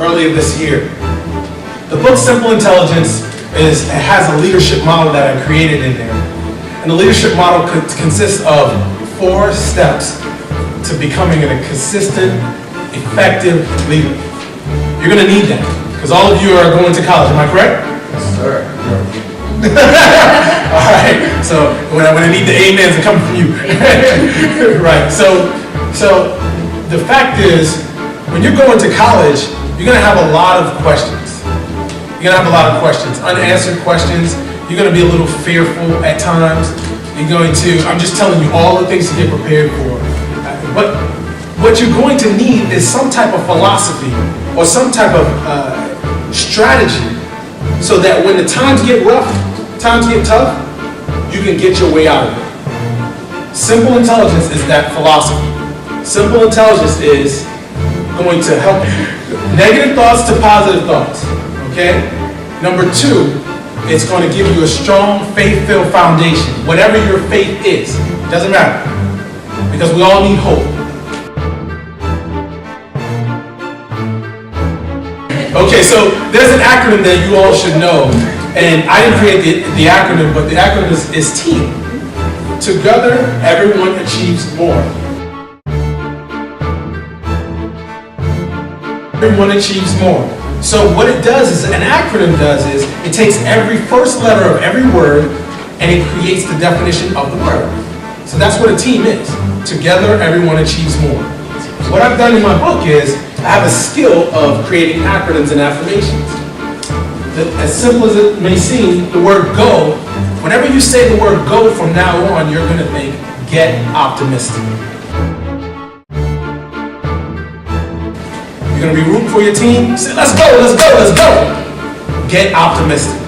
earlier this year. The book Simple Intelligence has a leadership model that I created in there. And the leadership model consists of 4 steps to becoming a consistent, effective leader. You're going to need that, because all of you are going to college, am I correct? Yes, sir. All right, so when I need the amens to come from you. Right, so the fact is, when you're going to college, you're going to have a lot of questions. You're going to have a lot of questions, unanswered questions. You're going to be a little fearful at times. You're going to, I'm just telling you all the things to get prepared for. But what you're going to need is some type of philosophy or some type of strategy, so that when the times get rough, times get tough, you can get your way out of it. Simple intelligence is that philosophy. Simple intelligence is going to help negative thoughts to positive thoughts, okay? Number 2, it's going to give you a strong faith-filled foundation. Whatever your faith is, doesn't matter, because we all need hope. Okay, so there's an acronym that you all should know, and I didn't create the acronym, but the acronym is TEAM. Together, everyone achieves more. Everyone achieves more. So what it does is, an acronym does is, it takes every first letter of every word and it creates the definition of the word. So that's what a team is. Together, everyone achieves more. What I've done in my book is, I have a skill of creating acronyms and affirmations. As simple as it may seem, the word GO, whenever you say the word GO from now on, you're going to think, get optimistic. You're going to be rooting for your team, say, let's go, let's go, let's go. Get optimistic.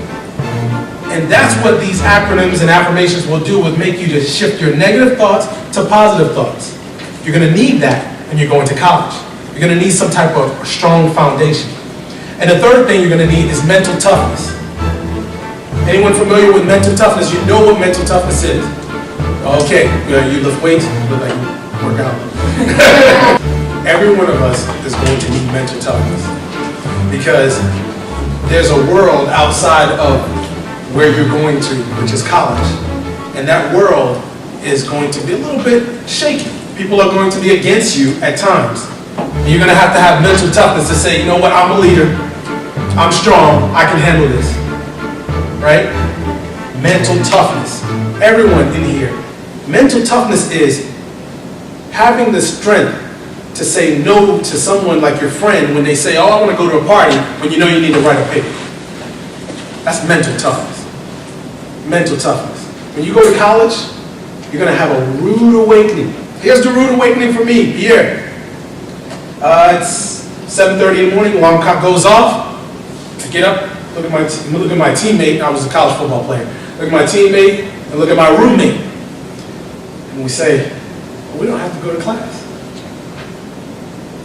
And that's what these acronyms and affirmations will do, with make you to shift your negative thoughts to positive thoughts. You're going to need that when you're going to college. You're going to need some type of strong foundation. And the third thing you're going to need is mental toughness. Anyone familiar with mental toughness? You know what mental toughness is. Okay, you lift weights, you look like you work out. Every one of us is going to need mental toughness, because there's a world outside of where you're going to, which is college. And that world is going to be a little bit shaky. People are going to be against you at times. And you're going to have mental toughness to say, you know what, I'm a leader. I'm strong. I can handle this. Right? Mental toughness. Everyone in here. Mental toughness is having the strength to say no to someone like your friend when they say, oh, I want to go to a party, when you know you need to write a paper. That's mental toughness. Mental toughness. When you go to college, you're going to have a rude awakening. Here's the rude awakening for me, Pierre. It's 7:30 in the morning, alarm clock goes off. I get up, look at my teammate. I was a college football player. Look at my teammate and look at my roommate. And we say, well, we don't have to go to class.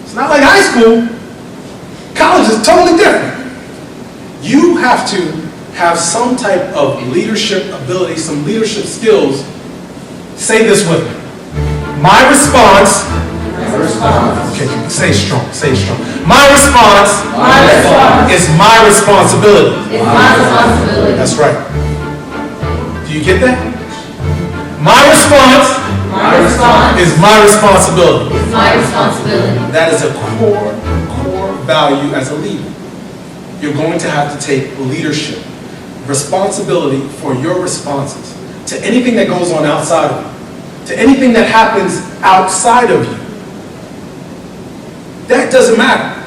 It's not like high school. College is totally different. You have to have some type of leadership ability, some leadership skills. Say this with me. My response. Okay, say strong, say strong. My response is my responsibility. It's my responsibility. That's right. Do you get that? My response is my responsibility. It's my responsibility. That is a core value as a leader. You're going to have to take leadership, responsibility for your responses to anything that goes on outside of you, to anything that happens outside of you. That doesn't matter.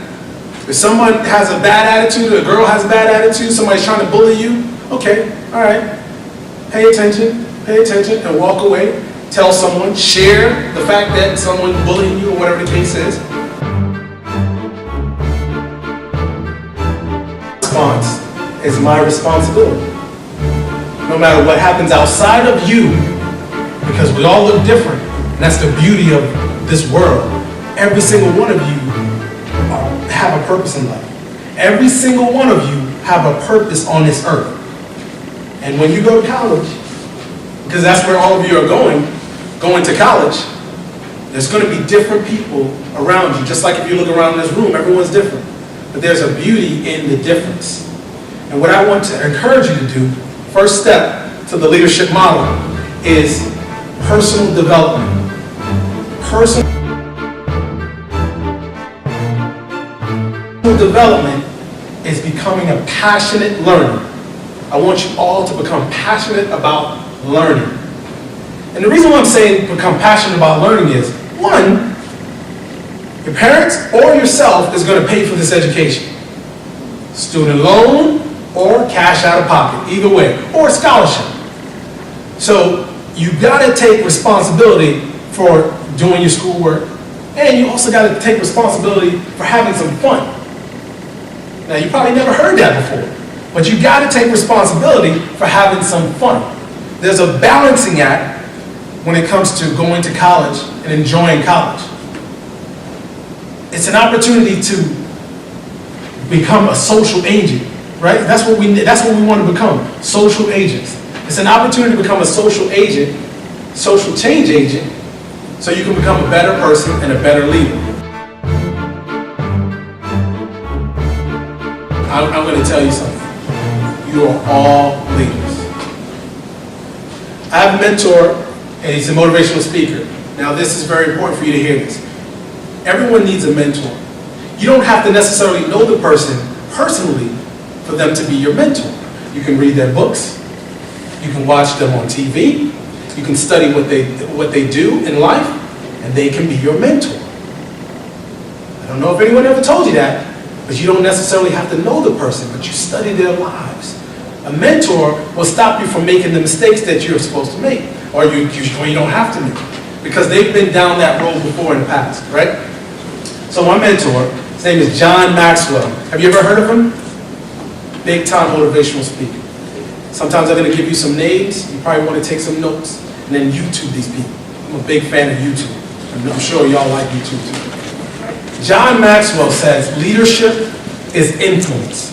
If someone has a bad attitude, a girl has a bad attitude, somebody's trying to bully you, okay, all right, pay attention, and walk away. Tell someone, share the fact that someone's bullying you, or whatever the case is. Response is my responsibility. No matter what happens outside of you, because we all look different, and that's the beauty of this world. Every single one of you have a purpose in life. Every single one of you have a purpose on this earth. And when you go to college, because that's where all of you are going to college, there's going to be different people around you. Just like if you look around this room, everyone's different. but there's a beauty in the difference. And what I want to encourage you to do, first step to the leadership model, is personal development. Personal development is becoming a passionate learner. I want you all to become passionate about learning. And the reason why I'm saying become passionate about learning is, one, your parents or yourself is going to pay for this education. Student loan or cash out of pocket, either way, or scholarship. So you got to take responsibility for doing your schoolwork, and you also got to take responsibility for having some fun. Now, you probably never heard that before, but you got to take responsibility for having some fun. There's a balancing act when it comes to going to college and enjoying college. It's an opportunity to become a social agent, right? That's what we want to become, social agents. It's an opportunity to become a social agent, social change agent, so you can become a better person and a better leader. I'm going to tell you something. You are all leaders. I have a mentor, and he's a motivational speaker. Now, this is very important for you to hear this. Everyone needs a mentor. You don't have to necessarily know the person personally for them to be your mentor. You can read their books. You can watch them on TV. You can study what they do in life, and they can be your mentor. I don't know if anyone ever told you that, but you don't necessarily have to know the person, but you study their lives. A mentor will stop you from making the mistakes that you're supposed to make, or you don't have to make, because they've been down that road before in the past, right? So my mentor, his name is John Maxwell. Have you ever heard of him? Big time motivational speaker. Sometimes I'm going to give you some names. You probably want to take some notes and then YouTube these people. I'm a big fan of YouTube. I'm sure y'all like YouTube too. John Maxwell says leadership is influence.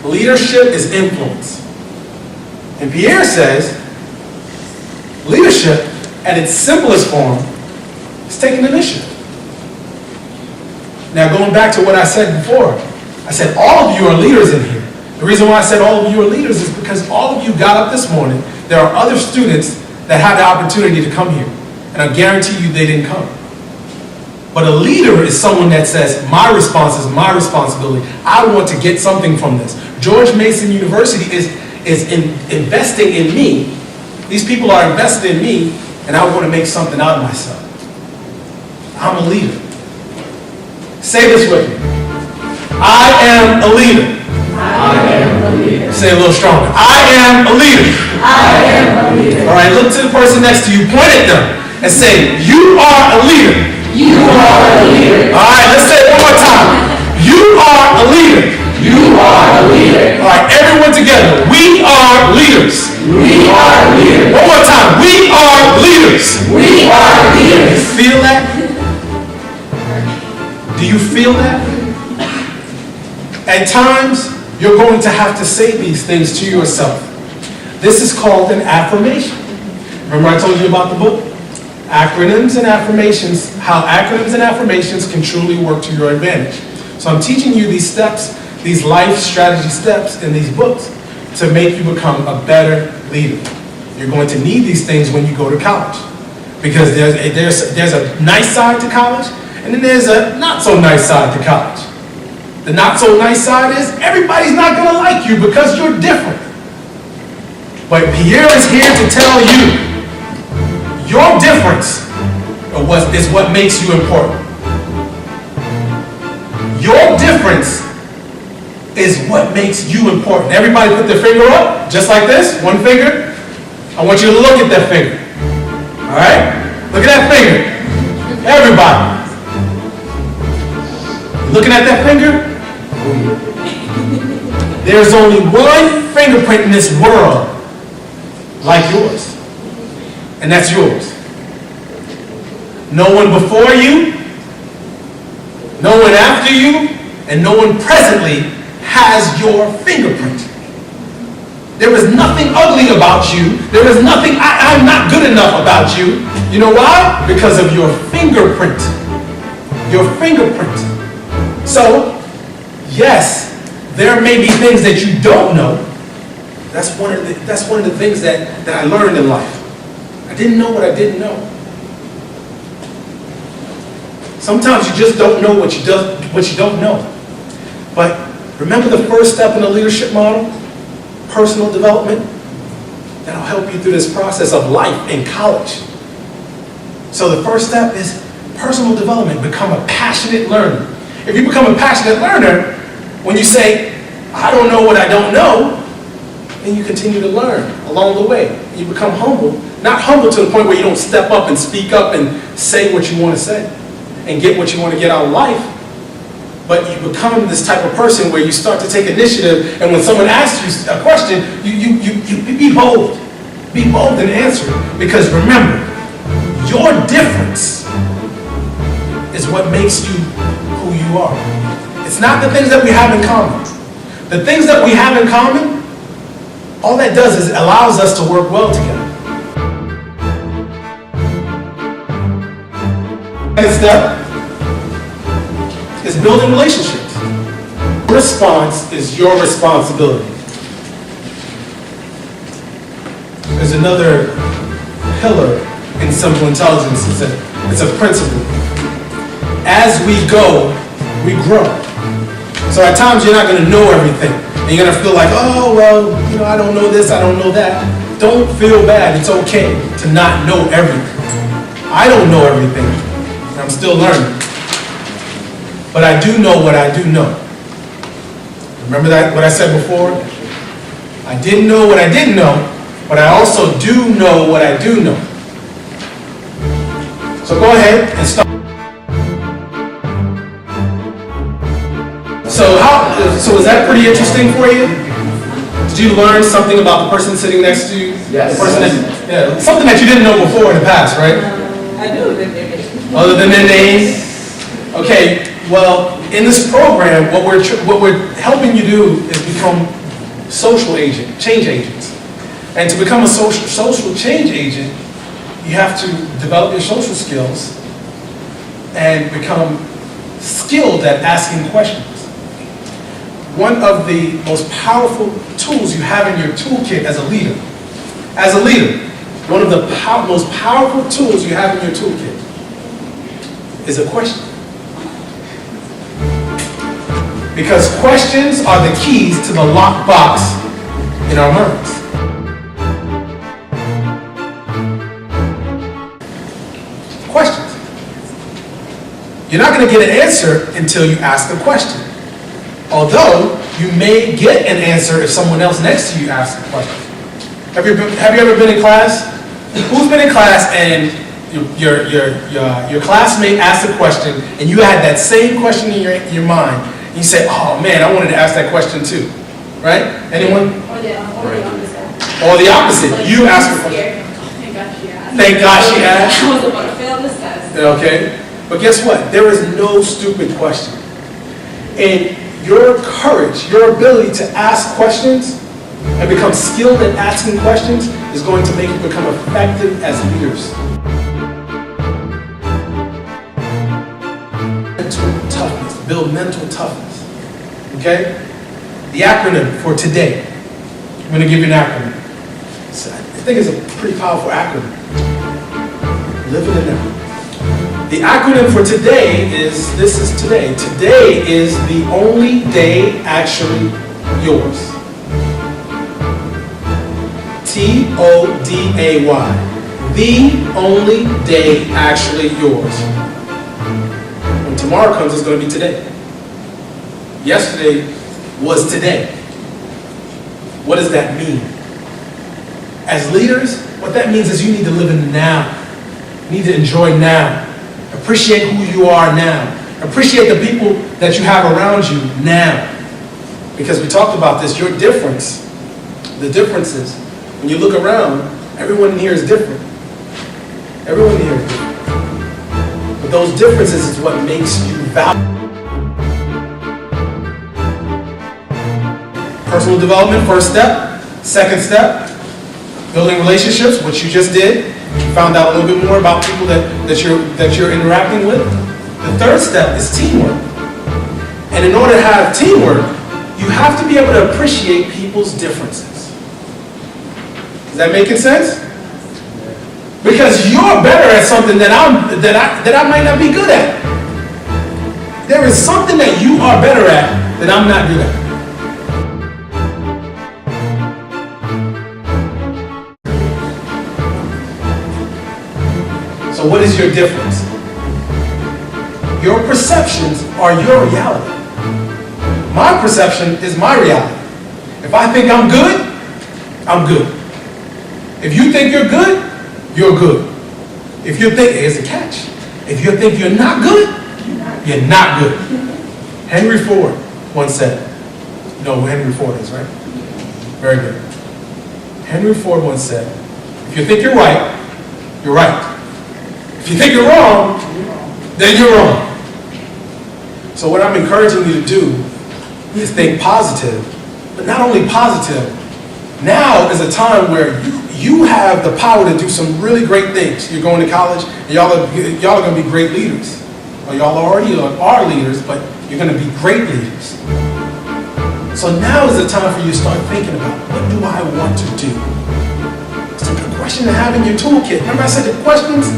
Leadership is influence. And Pierre says leadership at its simplest form is taking initiative. Now, going back to what I said before, I said all of you are leaders in here. The reason why I said all of you are leaders is because all of you got up this morning. There are other students that had the opportunity to come here, and I guarantee you they didn't come. But a leader is someone that says, my response is my responsibility. I want to get something from this. George Mason University is investing in me. These people are invested in me, and I want to make something out of myself. I'm a leader. Say this with me. I am a leader. I am a leader. Say it a little stronger. I am a leader. I am a leader. All right, look to the person next to you, point at them, and say, you are a leader. You are a leader. All right, let's say it one more time. You are a leader. You are a leader. All right, everyone together. We are leaders. We are leaders. One more time. We are leaders. We are leaders. Feel that? Do you feel that? At times, you're going to have to say these things to yourself. This is called an affirmation. Remember I told you about the book? Acronyms and Affirmations, how acronyms and affirmations can truly work to your advantage. So I'm teaching you these steps, these life strategy steps in these books to make you become a better leader. You're going to need these things when you go to college, because there's a nice side to college, and then there's a not so nice side to college. The not so nice side is everybody's not going to like you because you're different. But Pierre is here to tell you your difference is what makes you important. Your difference is what makes you important. Everybody put their finger up, just like this, one finger. I want you to look at that finger. All right? Look at that finger. Everybody. Looking at that finger? There's only one fingerprint in this world like yours, and that's yours. No one before you, no one after you, and no one presently has your fingerprint. There is nothing ugly about you. There is nothing I'm not good enough about you. You know why? Because of your fingerprint. Your fingerprint. So, Yes, there may be things that you don't know. That's one of the things that I learned in life. I didn't know what I didn't know. Sometimes you just don't know what you don't know. But remember the first step in the leadership model? Personal development. That'll help you through this process of life in college. So the first step is personal development. Become a passionate learner. If you become a passionate learner, when you say, I don't know what I don't know, then you continue to learn along the way. You become humble. Not humble to the point where you don't step up and speak up and say what you want to say and get what you want to get out of life. But you become this type of person where you start to take initiative, and when someone asks you a question, you be bold. Be bold and answer it. Because remember, your difference is what makes you who you are. It's not the things that we have in common. The things that we have in common, all that does is allows us to work well together. Next step is building relationships. Response is your responsibility. There's another pillar in simple intelligence. It's a principle. As we go, we grow. So at times you're not going to know everything. And you're going to feel like, oh, well, I don't know this, I don't know that. Don't feel bad. It's okay to not know everything. I don't know everything. I'm still learning. But I do know what I do know. Remember that what I said before? I didn't know what I didn't know, but I also do know what I do know. So go ahead and start. So is that pretty interesting for you? Did you learn something about the person sitting next to you? Yes. The person something that you didn't know before in the past, right? I knew that they did. Other than their name? Okay, well, in this program, what we're helping you do is become change agents. And to become a social change agent, you have to develop your social skills and become skilled at asking questions. One of the most powerful tools you have in your toolkit as a leader, one of the most powerful tools you have in your toolkit is a question. Because questions are the keys to the lockbox in our minds. Questions. You're not going to get an answer until you ask a question. Although, you may get an answer if someone else next to you asks a question. Have you ever been in class? Who's been in class and your classmate asked a question and you had that same question in your mind? And you say, oh man, I wanted to ask that question too. Right? Anyone? Or the opposite. Or the opposite. Like, You ask a question. Thank God she asked. Thank God she asked. I was about to fail this test. Okay? But guess what? There is no stupid question. And your courage, your ability to ask questions and become skilled at asking questions is going to make you become effective as leaders. Mental toughness, build mental toughness. Okay? The acronym for today. I'm going to give you an acronym. I think it's a pretty powerful acronym. Live it now. The acronym for today is, this is today. Today is the only day actually yours. T-O-D-A-Y. The only day actually yours. When tomorrow comes, it's going to be today. Yesterday was today. What does that mean? As leaders, what that means is you need to live in the now. You need to enjoy now. Appreciate who you are now. Appreciate the people that you have around you now. Because we talked about this, your difference, the difference is, when you look around, everyone in here is different. Everyone in here is different. But those differences is what makes you valuable. Personal development, first step. Second step, building relationships, which you just did. You found out a little bit more about people that you're interacting with. The third step is teamwork. And in order to have teamwork, you have to be able to appreciate people's differences. Is that making sense? Because you're better at something that I might not be good at. There is something that you are better at that I'm not good at. So what is your difference? Your perceptions are your reality. My perception is my reality. If I think I'm good, I'm good. If you think you're good, you're good. If you think, here's a catch. If you think you're not good, you're not good. Henry Ford once said, you know who Henry Ford is, right? Very good. Henry Ford once said, if you think you're right, you're right. If you think you're wrong, then you're wrong. So what I'm encouraging you to do is think positive, but not only positive. Now is a time where you have the power to do some really great things. You're going to college, and y'all are going to be great leaders. Or y'all already are leaders, but you're going to be great leaders. So now is the time for you to start thinking about, what do I want to do? It's a good question to have in your toolkit. Remember I said the questions?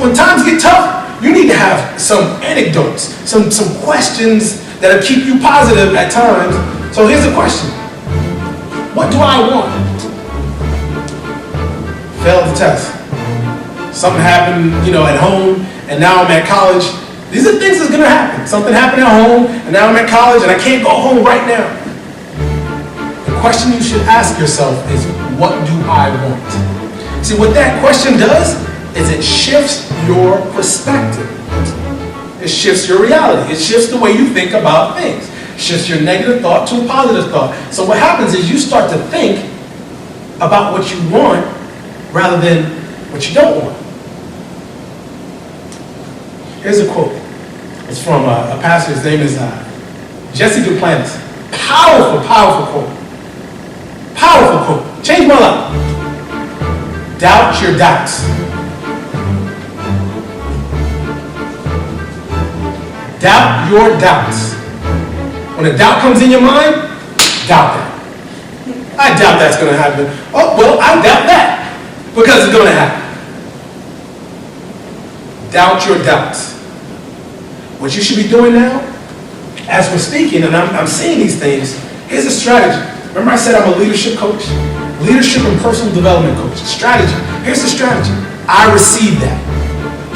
When times get tough, you need to have some anecdotes, some questions that'll keep you positive at times. So here's the question. What do I want? Failed the test. Something happened, at home, and now I'm at college. These are things that's gonna happen. Something happened at home, and now I'm at college, and I can't go home right now. The question you should ask yourself is, what do I want? See, what that question does is it shifts your perspective. It shifts your reality. It shifts the way you think about things. It shifts your negative thought to a positive thought. So what happens is you start to think about what you want rather than what you don't want. Here's a quote. It's from a pastor. His name is Jesse Duplantis. Powerful, powerful quote. Powerful quote. Changed my life. Doubt your doubts. Doubt your doubts. When a doubt comes in your mind, doubt that. I doubt that's going to happen. Oh, well, I doubt that because it's going to happen. Doubt your doubts. What you should be doing now, as we're speaking, and I'm seeing these things, here's a strategy. Remember I said I'm a leadership coach? Leadership and personal development coach. Strategy. Here's the strategy. I receive that.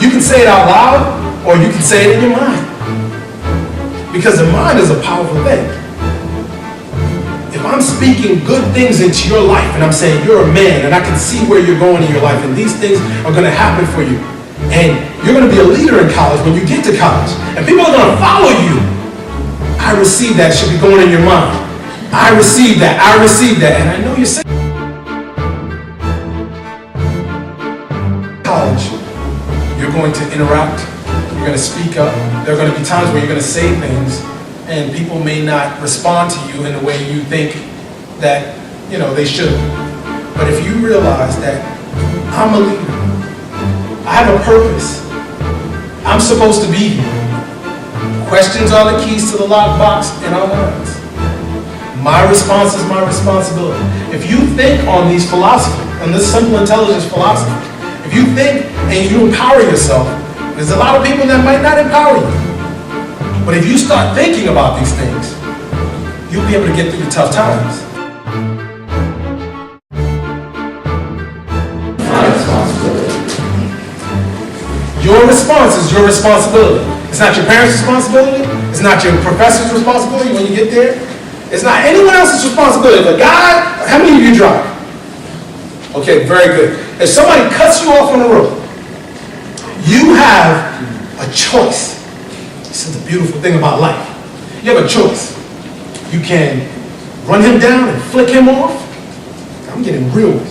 You can say it out loud, or you can say it in your mind. Because the mind is a powerful thing. If I'm speaking good things into your life, and I'm saying you're a man, and I can see where you're going in your life, and these things are going to happen for you, and you're going to be a leader in college when you get to college, and people are going to follow you, I receive that. Should be going in your mind. I receive that. I receive that. And I know you're saying college, you're going to interact. You're going to speak up. There are going to be times where you're going to say things and people may not respond to you in the way you think that, they should. But if you realize that I'm a leader, I have a purpose, I'm supposed to be here. Questions are the keys to the lockbox in our minds. My response is my responsibility. If you think on these philosophies, on this simple intelligence philosophy, if you think and you empower yourself, there's a lot of people that might not empower you. But if you start thinking about these things, you'll be able to get through the tough times. My responsibility. Your response is your responsibility. It's not your parents' responsibility. It's not your professor's responsibility when you get there. It's not anyone else's responsibility. But God, how many of you drive? Okay, very good. If somebody cuts you off on the road, you have a choice. This is the beautiful thing about life. You have a choice. You can run him down and flick him off. I'm getting real with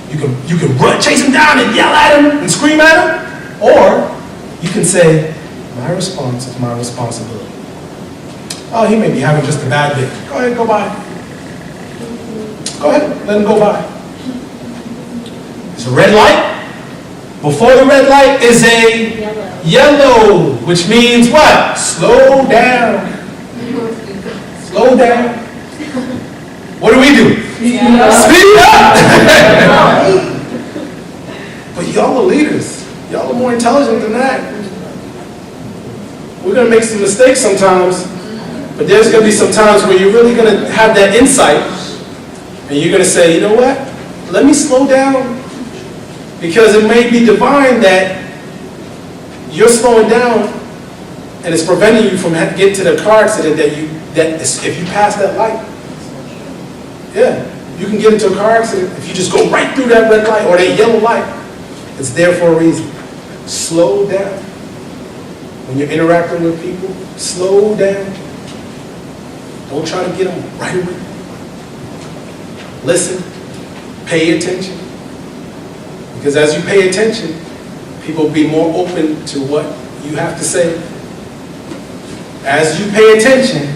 you. You can run, chase him down and yell at him and scream at him. Or you can say, my response is my responsibility. Oh, he may be having just a bad day. Go ahead, go by. Go ahead, let him go by. It's a red light. Before the red light is a yellow, which means what? Slow down. down. What do? Yeah. Speed up! But y'all are leaders. Y'all are more intelligent than that. We're going to make some mistakes sometimes, but there's going to be some times where you're really going to have that insight, and you're going to say, you know what? Let me slow down, because it may be divine that you're slowing down, and it's preventing you from getting to the car accident if you pass that light. Yeah, you can get into a car accident if you just go right through that red light or that yellow light. It's there for a reason. Slow down. When you're interacting with people, slow down. Don't try to get them right away. Listen, pay attention. Because as you pay attention, people will be more open to what you have to say. As you pay attention,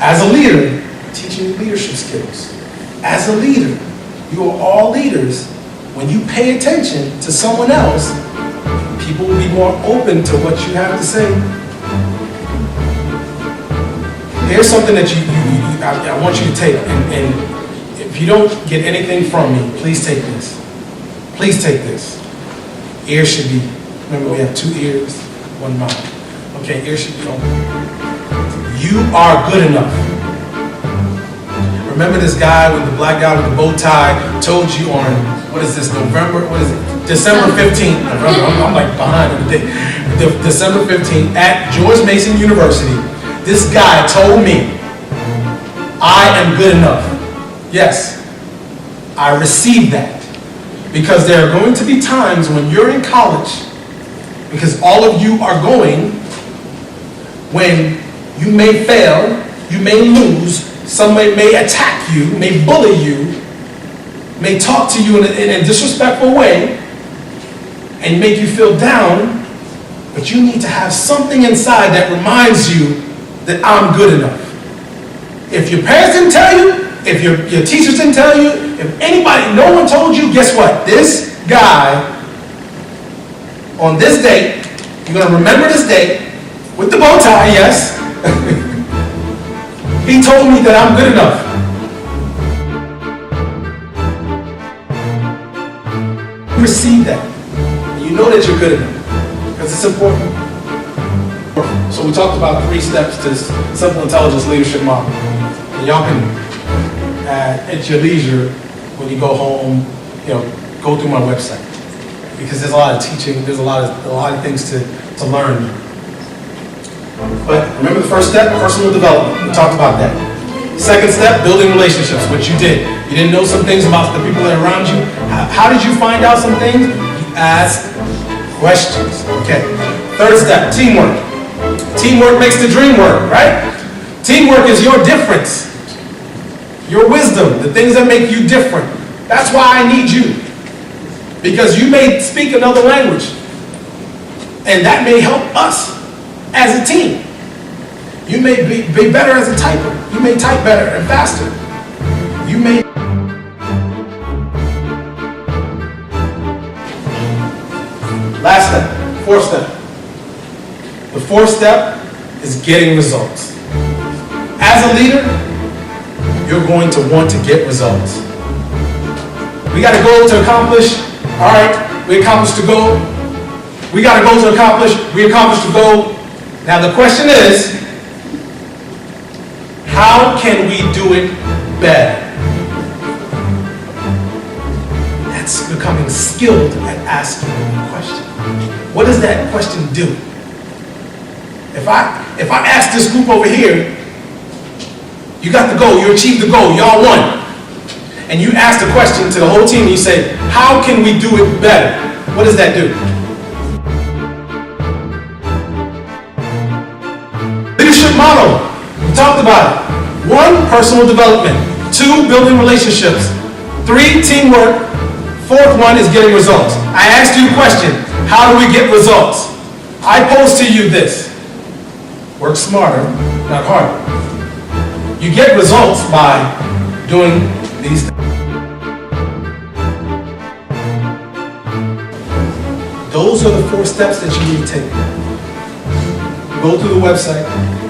as a leader, teaching you leadership skills. As a leader, you are all leaders. When you pay attention to someone else, people will be more open to what you have to say. Here's something that I want you to take, and if you don't get anything from me, please take this. Please take this. Ears should be, remember we have 2 ears, 1 mouth. Okay, ears should be open. You are good enough. Remember this guy with the black guy with the bow tie told you on, December 15th. I'm like behind on the day. December 15th at George Mason University. This guy told me, I am good enough. Yes, I received that. Because there are going to be times when you're in college, because all of you are going, when you may fail, you may lose, somebody may attack you, may bully you, may talk to you in a disrespectful way, and make you feel down, but you need to have something inside that reminds you that I'm good enough. If your parents didn't tell you, if your teachers didn't tell you, if anybody, no one told you, guess what? This guy, on this date, you're going to remember this date, with the bow tie, yes, he told me that I'm good enough. Receive that. You know that you're good enough. Because it's important. So we talked about 3 steps to this simple intelligence leadership model. And y'all can, at your leisure, when you go home, go through my website. Because there's a lot of teaching, there's a lot of things to learn. But remember the first step, personal development. We talked about that. Second step, building relationships, which you did. You didn't know some things about the people that are around you. How did you find out some things? You asked questions. Okay. Third step, teamwork. Teamwork makes the dream work, right? Teamwork is your difference, your wisdom, the things that make you different. That's why I need you. Because you may speak another language, and that may help us as a team. You may be better as a typer. You may type better and faster. You may... Last step, 4th step. The 4th step is getting results. As a leader, you're going to want to get results. We got a goal to accomplish. All right, we accomplished the goal. We got a goal to accomplish. We accomplished the goal. Now the question is, how can we do it better? That's becoming skilled at asking a question. What does that question do? If I ask this group over here, you got the goal, you achieved the goal, y'all won. And you ask the question to the whole team, and you say, how can we do it better? What does that do? Leadership model, we talked about it. 1, personal development. 2, building relationships. 3, teamwork. 4th one is getting results. I asked you a question, how do we get results? I pose to you this. Work smarter, not harder. You get results by doing these things. Those are the 4 steps that you need to take. Go through the website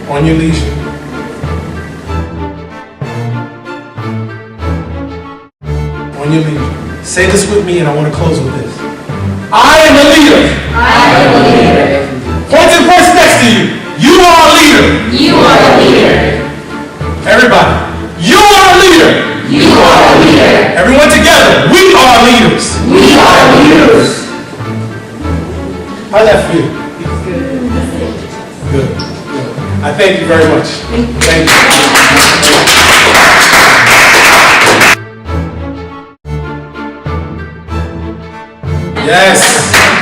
on your leisure. on your leader. Say this with me, and I want to close with this. I am a leader. I am a leader. Point to the person next to you. You are a leader. You are a leader. Everybody, you are a leader. You are a leader. Everyone together, we are leaders. We are leaders. How'd that feel? Good. I thank you very much. Thank you. Yes.